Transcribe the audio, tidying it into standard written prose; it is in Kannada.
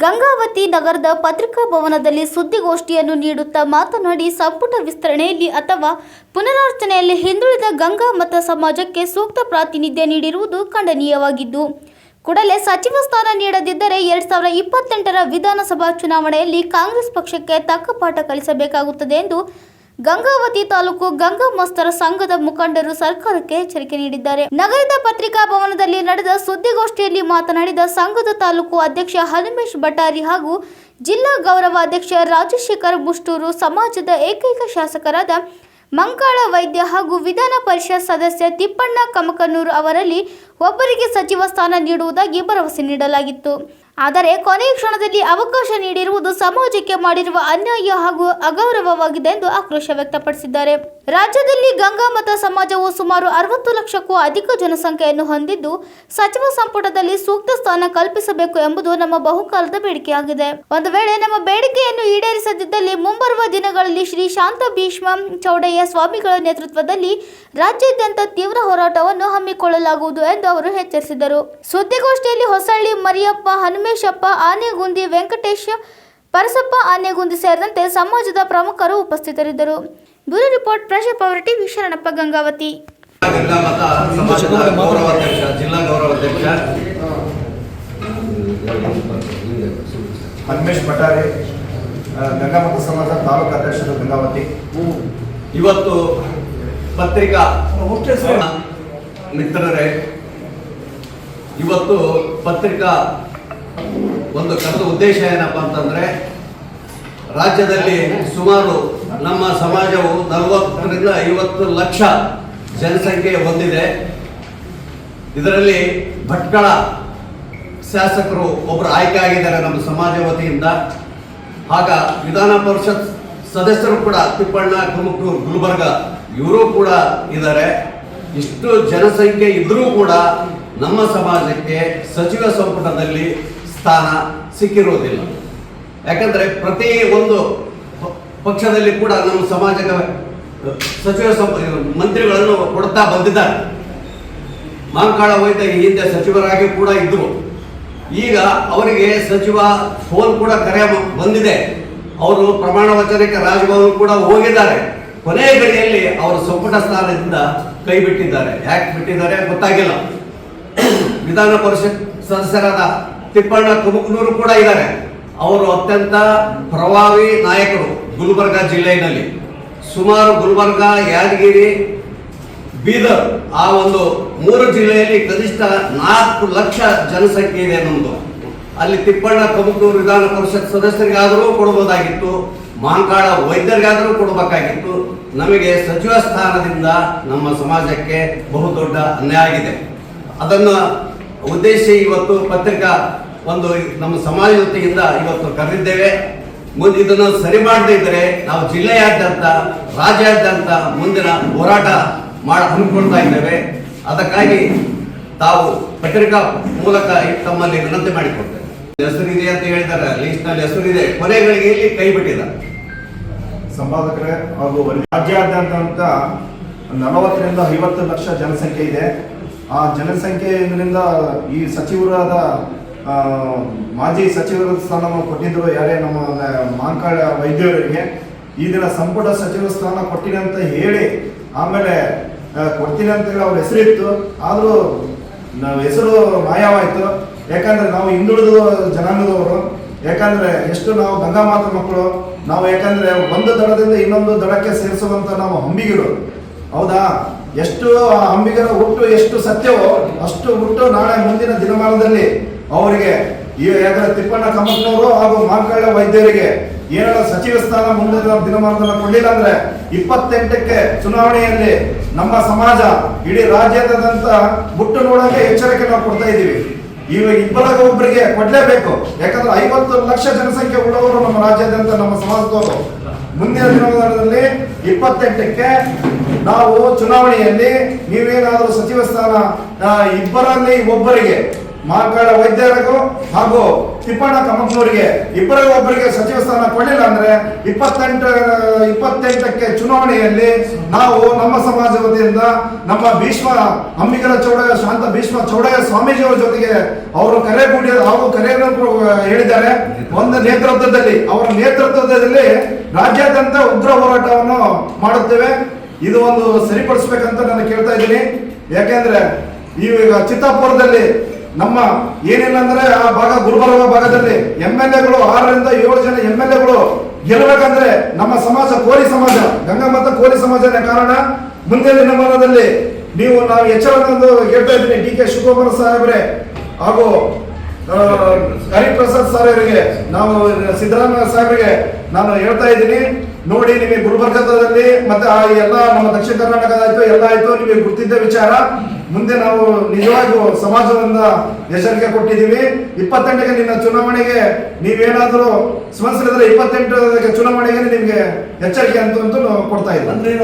ಗಂಗಾವತಿ ನಗರದ ಪತ್ರಿಕಾ ಭವನದಲ್ಲಿ ಸುದ್ದಿಗೋಷ್ಠಿಯನ್ನು ನೀಡುತ್ತಾ ಮಾತನಾಡಿ, ಸಂಪುಟ ವಿಸ್ತರಣೆಯಲ್ಲಿ ಅಥವಾ ಪುನರಾರಚನೆಯಲ್ಲಿ ಹಿಂದುಳಿದ ಗಂಗಾ ಮತ ಸಮಾಜಕ್ಕೆ ಸೂಕ್ತ ಪ್ರಾತಿನಿಧ್ಯ ನೀಡಿರುವುದು ಖಂಡನೀಯವಾಗಿದ್ದು, ಕೂಡಲೇ ಸಚಿವ ಸ್ಥಾನ ನೀಡದಿದ್ದರೆ 2028ರ ವಿಧಾನಸಭಾ ಚುನಾವಣೆಯಲ್ಲಿ ಕಾಂಗ್ರೆಸ್ ಪಕ್ಷಕ್ಕೆ ತಕ್ಕ ಪಾಠ ಕಲಿಸಬೇಕಾಗುತ್ತದೆ ಎಂದು ಗಂಗಾವತಿ ತಾಲೂಕು ಗಂಗಾ ಮಸ್ತರ ಸಂಘದ ಮುಖಂಡರು ಸರ್ಕಾರಕ್ಕೆ ಎಚ್ಚರಿಕೆ ನೀಡಿದ್ದಾರೆ. ನಗರದ ಪತ್ರಿಕಾ ಭವನದಲ್ಲಿ ನಡೆದ ಸುದ್ದಿಗೋಷ್ಠಿಯಲ್ಲಿ ಮಾತನಾಡಿದ ಸಂಘದ ತಾಲೂಕು ಅಧ್ಯಕ್ಷ ಹನುಮೇಶ್ ಬಟಾರಿ ಹಾಗೂ ಜಿಲ್ಲಾ ಗೌರವ ಅಧ್ಯಕ್ಷ ರಾಜಶೇಖರ್ ಬುಷ್ಟೂರು, ಸಮಾಜದ ಏಕೈಕ ಶಾಸಕರಾದ ಮಂಕಾಳ ವೈದ್ಯ ಹಾಗೂ ವಿಧಾನ ಪರಿಷತ್ ಸದಸ್ಯ ತಿಪ್ಪಣ್ಣ ಕಮಕನೂರು ಅವರಲ್ಲಿ ಒಬ್ಬರಿಗೆ ಸಚಿವ ಸ್ಥಾನ ನೀಡುವುದಾಗಿ ಭರವಸೆ ನೀಡಲಾಗಿತ್ತು. ಆದರೆ ಕೊನೆಯ ಕ್ಷಣದಲ್ಲಿ ಅವಕಾಶ ನೀಡಿರುವುದು ಸಮಾಜಕ್ಕೆ ಮಾಡಿರುವ ಅನ್ಯಾಯ ಹಾಗೂ ಅಗೌರವವಾಗಿದೆ ಎಂದು ಆಕ್ರೋಶ ವ್ಯಕ್ತಪಡಿಸಿದ್ದಾರೆ. ರಾಜ್ಯದಲ್ಲಿ ಗಂಗಾ ಮತ ಸಮಾಜವು ಸುಮಾರು 60 ಲಕ್ಷಕ್ಕೂ ಅಧಿಕ ಜನಸಂಖ್ಯೆಯನ್ನು ಹೊಂದಿದ್ದು, ಸಚಿವ ಸಂಪುಟದಲ್ಲಿ ಸೂಕ್ತ ಸ್ಥಾನ ಕಲ್ಪಿಸಬೇಕು ಎಂಬುದು ನಮ್ಮ ಬಹುಕಾಲದ ಬೇಡಿಕೆಯಾಗಿದೆ. ಒಂದು ವೇಳೆ ನಮ್ಮ ಬೇಡಿಕೆಯನ್ನು ಈಡೇರಿಸದಿದ್ದಲ್ಲಿ ಮುಂಬರುವ ದಿನಗಳಲ್ಲಿ ಶ್ರೀ ಶಾಂತ ಭೀಷ್ಮ ಚೌಡಯ್ಯ ಸ್ವಾಮಿಗಳ ನೇತೃತ್ವದಲ್ಲಿ ರಾಜ್ಯಾದ್ಯಂತ ತೀವ್ರ ಹೋರಾಟವನ್ನು ಹಮ್ಮಿಕೊಳ್ಳಲಾಗುವುದು ಎಂದು ಅವರು ಎಚ್ಚರಿಸಿದರು. ಸುದ್ದಿಗೋಷ್ಠಿಯಲ್ಲಿ ಹೊಸಳ್ಳಿ ಮರಿಯಪ್ಪ, ಹನುಮೇಶಪ್ಪ ಆನೆಗುಂದಿ, ವೆಂಕಟೇಶ ಪರಸಪ್ಪ ಆನೆಗುಂದಿ ಸೇರಿದಂತೆ ಸಮಾಜದ ಪ್ರಮುಖರು ಉಪಸ್ಥಿತರಿದ್ದರು. Bureau report, Prashant power TV, Sharanappa, Gangavati. ಜಿಲ್ಲಾ ಗೌರವಾಧ್ಯಕ್ಷ ಹನುಮೇಶ್ ಬಟಾರಿ, ಗಂಗಾ ಮತ ಸಮಾಜ ತಾಲೂಕು ಅಧ್ಯಕ್ಷರು, ಗಂಗಾವತಿ. ಇವತ್ತು ಪತ್ರಿಕಾ ಮಿತ್ರರೇ, ಇವತ್ತು ಪತ್ರಿಕಾ ಒಂದು ಕರೆದ ಉದ್ದೇಶ ಏನಪ್ಪಾ ಅಂತಂದ್ರೆ, ರಾಜ್ಯದಲ್ಲಿ ಸುಮಾರು ನಮ್ಮ ಸಮಾಜವು 40ರಿಂದ 50 ಲಕ್ಷ ಜನಸಂಖ್ಯೆ ಹೊಂದಿದೆ. ಇದರಲ್ಲಿ ಭಟ್ಕಳ ಶಾಸಕರು ಒಬ್ಬರು ಆಯ್ಕೆ ಆಗಿದ್ದಾರೆ ನಮ್ಮ ಸಮಾಜ ವತಿಯಿಂದ. ಆಗ ವಿಧಾನ ಪರಿಷತ್ ಸದಸ್ಯರು ಕೂಡ ತಿಪ್ಪಣ್ಣ ಕಮಕನೂರು, ಗುಲ್ಬರ್ಗ ಇವರು ಕೂಡ ಇದ್ದಾರೆ. ಇಷ್ಟು ಜನಸಂಖ್ಯೆ ಇದ್ರೂ ಕೂಡ ನಮ್ಮ ಸಮಾಜಕ್ಕೆ ಸಚಿವ ಸಂಪುಟದಲ್ಲಿ ಸ್ಥಾನ ಸಿಕ್ಕಿರುವುದಿಲ್ಲ. ಯಾಕಂದ್ರೆ ಪ್ರತಿ ಒಂದು ಪಕ್ಷದಲ್ಲಿ ಕೂಡ ನಮ್ಮ ಸಮಾಜಕ್ಕೆ ಸಚಿವ ಮಂತ್ರಿಗಳನ್ನು ಕೊಡ್ತಾ ಬಂದಿದ್ದಾರೆ. ಮಂಕಾಳ ವೈದ್ಯ ಹಿಂದೆ ಸಚಿವರಾಗಿ ಕೂಡ ಇದ್ರು. ಈಗ ಅವರಿಗೆ ಸಚಿವ ಫೋನ್ ಕೂಡ ಕರೆ ಬಂದಿದೆ. ಅವರು ಪ್ರಮಾಣ ವಚನಕ್ಕೆ ರಾಜಭವನ ಕೂಡ ಹೋಗಿದ್ದಾರೆ. ಕೊನೆಯ ಗಡಿಯಲ್ಲಿ ಅವರು ಸಂಪುಟ ಸ್ಥಾನದಿಂದ ಕೈ ಬಿಟ್ಟಿದ್ದಾರೆ. ಯಾಕೆ ಬಿಟ್ಟಿದ್ದಾರೆ ಗೊತ್ತಾಗಿಲ್ಲ. ವಿಧಾನ ಪರಿಷತ್ ಸದಸ್ಯರಾದ ತಿಪ್ಪಣ್ಣ ಕಮಕನೂರು ಕೂಡ ಇದ್ದಾರೆ. ಅವರು ಅತ್ಯಂತ ಪ್ರಭಾವಿ ನಾಯಕರು ಗುಲ್ಬರ್ಗ ಜಿಲ್ಲೆಯಲ್ಲಿ. ಸುಮಾರು ಗುಲ್ಬರ್ಗ, ಯಾದಗಿರಿ, ಬೀದರ್ ಆ ಒಂದು 3 ಜಿಲ್ಲೆಯಲ್ಲಿ ಕನಿಷ್ಠ 4 ಲಕ್ಷ ಜನಸಂಖ್ಯೆ ಇದೆ ನಮ್ಮದು. ಅಲ್ಲಿ ತಿಪ್ಪಣ್ಣ ಕಮಕನೂರು ವಿಧಾನ ಪರಿಷತ್ ಸದಸ್ಯರಿಗಾದರೂ ಕೊಡಬಹುದಾಗಿತ್ತು, ಮಂಕಾಳ ವೈದ್ಯರಿಗಾದರೂ ಕೊಡಬೇಕಾಗಿತ್ತು. ನಮಗೆ ಸಚಿವ ಸ್ಥಾನದಿಂದ ನಮ್ಮ ಸಮಾಜಕ್ಕೆ ಬಹುದೊಡ್ಡ ಅನ್ಯಾಯ ಆಗಿದೆ. ಅದನ್ನು ಉದ್ದೇಶಿಸಿ ಇವತ್ತು ಪತ್ರಿಕಾ ಒಂದು ನಮ್ಮ ಸಮಾಜ ವತಿಯಿಂದ ಇವತ್ತು ಕರೆದಿದ್ದೇವೆ. ಮುಂದೆ ಇದನ್ನು ಸರಿ ಮಾಡದೇ ಇದ್ದರೆ ನಾವು ಜಿಲ್ಲೆಯಾದ್ಯಂತ, ರಾಜ್ಯಾದ್ಯಂತ ಮುಂದಿನ ಹೋರಾಟ ಹಮ್ಮಿಕೊಳ್ತಾ ಇದ್ದೇವೆ. ಅದಕ್ಕಾಗಿ ತಾವು ಪತ್ರಿಕಾ ಮೂಲಕ ತಮ್ಮಲ್ಲಿ ವಿನಂತಿ ಮಾಡಿಕೊಡ್ತೇವೆ. ಹೆಸರಿದೆ ಅಂತ ಹೇಳಿದ್ದಾರೆ, ಲಿಸ್ಟ್ ನಲ್ಲಿ ಹೆಸರಿದೆ, ಕೊನೆಗಳಿಗೆ ಇಲ್ಲಿ ಕೈ ಬಿಟ್ಟಿದ್ದಾರೆ. ಸಂಪಾದಕರೇ ಹಾಗೂ ರಾಜ್ಯಾದ್ಯಂತ 40ರಿಂದ 50 ಲಕ್ಷ ಜನಸಂಖ್ಯೆ ಇದೆ. ಆ ಜನಸಂಖ್ಯೆಯಿಂದ ಈ ಸಚಿವರಾದ ಮಾಜಿ ಸಚಿವರ ಸ್ಥಾನವನ್ನು ಕೊಟ್ಟಿದ್ದರು ಯಾರೇ ನಮ್ಮ ಮಂಕಾಳ ವೈದ್ಯರಿಗೆ. ಈ ದಿನ ಸಂಪುಟ ಸಚಿವ ಸ್ಥಾನ ಕೊಟ್ಟಿದೆ ಅಂತ ಹೇಳಿ ಆಮೇಲೆ ಕೊಡ್ತೀನಿ ಅಂತ ಹೇಳಿ ಅವ್ರ ಹೆಸರಿತ್ತು. ಆದರೂ ಹೆಸರು ಮಾಯವಾಯಿತು. ಯಾಕಂದ್ರೆ ನಾವು ಹಿಂದುಳಿದ ಜನಾಂಗದವರು. ಯಾಕಂದ್ರೆ ಎಷ್ಟು ನಾವು ಗಂಗಾ ಮಾತಾ ಮಕ್ಕಳು ನಾವು. ಯಾಕಂದ್ರೆ ಒಂದು ದಡದಿಂದ ಇನ್ನೊಂದು ದಡಕ್ಕೆ ಸೇರಿಸುವಂತ ನಾವು ಹಂಬಿಗರು. ಹೌದಾ? ಎಷ್ಟು ಅಂಬಿಗರ ಹುಟ್ಟು ಎಷ್ಟು ಸತ್ಯವೋ ಅಷ್ಟು ಹುಟ್ಟು ನಾಳೆ ಮುಂದಿನ ದಿನಮಾನದಲ್ಲಿ ಅವರಿಗೆ ಯಾಕಂದ್ರೆ ತಿಪ್ಪಣ್ಣ ಕಮಕನೂರು ಹಾಗೂ ಮಂಕಾಳ ವೈದ್ಯರಿಗೆ ಏನಾರ ಸಚಿವ ಸ್ಥಾನ ಮುಂದಿನ ದಿನಮಾನದಲ್ಲಿ ಕೊಡಲಿಲ್ಲ ಅಂದ್ರೆ 28ಕ್ಕೆ ಚುನಾವಣೆಯಲ್ಲಿ ನಮ್ಮ ಸಮಾಜ ಇಡೀ ರಾಜ್ಯಾದ್ಯಂತ ಮುಟ್ಟು ನೋಡೋಕೆ ಎಚ್ಚರಿಕೆ ನಾವು ಕೊಡ್ತಾ ಇದ್ದೀವಿ. ಇವಾಗ ಇಬ್ಬರಾಗ ಒಬ್ಬರಿಗೆ ಕೊಡ್ಲೇಬೇಕು. ಯಾಕಂದ್ರೆ 50 ಲಕ್ಷ ಜನಸಂಖ್ಯೆ ಉಳ್ಳವರು ನಮ್ಮ ರಾಜ್ಯಾದ್ಯಂತ ನಮ್ಮ ಸಮಾಜದವರು. ಮುಂದಿನ ದಿನಮಾನದಲ್ಲಿ 28ಕ್ಕೆ ನಾವು ಚುನಾವಣೆಯಲ್ಲಿ ನೀವೇನಾದರೂ ಸಚಿವ ಸ್ಥಾನ ಇಬ್ಬರಲ್ಲಿ ಒಬ್ಬರಿಗೆ ಮಹಾಕಾಳ ವೈದ್ಯರಿಗೂ ಹಾಗೂ ತಿಪ್ಪಣ್ಣ ಕಮ್ಮಪ್ಪನವರಿಗೆ ಇಬ್ಬರಿಗೂ ಒಬ್ಬರಿಗೆ ಸಚಿವ ಸ್ಥಾನ ಕೊಡಲಿಲ್ಲ ಅಂದ್ರೆ 28ಕ್ಕೆ ಚುನಾವಣೆಯಲ್ಲಿ ನಾವು ನಮ್ಮ ಸಮಾಜ ವತಿಯಿಂದ ನಮ್ಮ ಭೀಷ್ಮ ಅಂಬಿಗರ ಚೌಡಯ್ಯ ಶಾಂತ ಭೀಷ್ಮ ಚೌಡಯ್ಯ ಸ್ವಾಮೀಜಿಯವರ ಜೊತೆಗೆ ಅವರು ಕರೆಯನ್ನು ಹೇಳಿದ್ದಾರೆ. ಒಂದು ನೇತೃತ್ವದಲ್ಲಿ ಅವರ ನೇತೃತ್ವದಲ್ಲಿ ರಾಜ್ಯಾದ್ಯಂತ ಉಗ್ರ ಹೋರಾಟವನ್ನು ಮಾಡುತ್ತೇವೆ. ಇದು ಒಂದು ಸರಿಪಡಿಸ್ಬೇಕಂತ ನಾನು ಕೇಳ್ತಾ ಇದ್ದೀನಿ. ಯಾಕೆಂದ್ರೆ ಈಗ ಚಿತ್ತಾಪುರದಲ್ಲಿ ನಮ್ಮ ಏನಿಲ್ಲ ಅಂದ್ರೆ ಆ ಭಾಗ ಗುಲ್ಬರ್ಗ ಭಾಗದಲ್ಲಿ MLAಗಳು 6ರಿಂದ 7 ಜನ MLAಗಳು ಗೆಲ್ಲಬೇಕಂದ್ರೆ ನಮ್ಮ ಸಮಾಜ ಕೋಲಿ ಸಮಾಜ ಗಂಗಾ ಮತ್ತು ಕೋಲಿ ಸಮಾಜನೇ ಕಾರಣ. ಮುಂದಿನ ದಿನಮಾನದಲ್ಲಿ ನಾವು ಎಚ್ಚರವನ್ನು ಹೇಳ್ತಾ ಇದ್ದೀನಿ. DK ಶಿವಕುಮಾರ್ ಸಾಹೇಬ್ರೆ ಹಾಗೂ ಹರಿಪ್ರಸಾದ್ ಸರ್ ಅವರಿಗೆ, ನಾವು ಸಿದ್ದರಾಮಯ್ಯ ಸಾಹೇಬರಿಗೆ ನಾನು ಹೇಳ್ತಾ ಇದ್ದೀನಿ, ನೋಡಿ ನಿಮಗೆ ಗುಲ್ಬರ್ಗದಲ್ಲಿ ಮತ್ತೆ ಎಲ್ಲ ನಮ್ಮ ದಕ್ಷಿಣ ಕರ್ನಾಟಕದ ಆಯ್ತು ಎಲ್ಲ ಆಯ್ತು, ನಿಮಗೆ ಗೊತ್ತಿದ್ದ ವಿಚಾರ. ಮುಂದೆ ನಾವು ನಿಜವಾಗಿಯೂ ಸಮಾಜವನ್ನ ಎಚ್ಚರಿಕೆ ಕೊಟ್ಟಿದ್ದೀವಿ. 28ಕ್ಕೆ ನಿನ್ನ ಚುನಾವಣೆಗೆ ನೀವೇನಾದರೂ ಸ್ಮರಿಸಿದ್ರೆ 28ಕ್ಕೆ ಚುನಾವಣೆಗೆ ನಿಮ್ಗೆ ಎಚ್ಚರಿಕೆ ಅಂತ ಕೊಡ್ತಾ ಇದ್ದಾರೆ.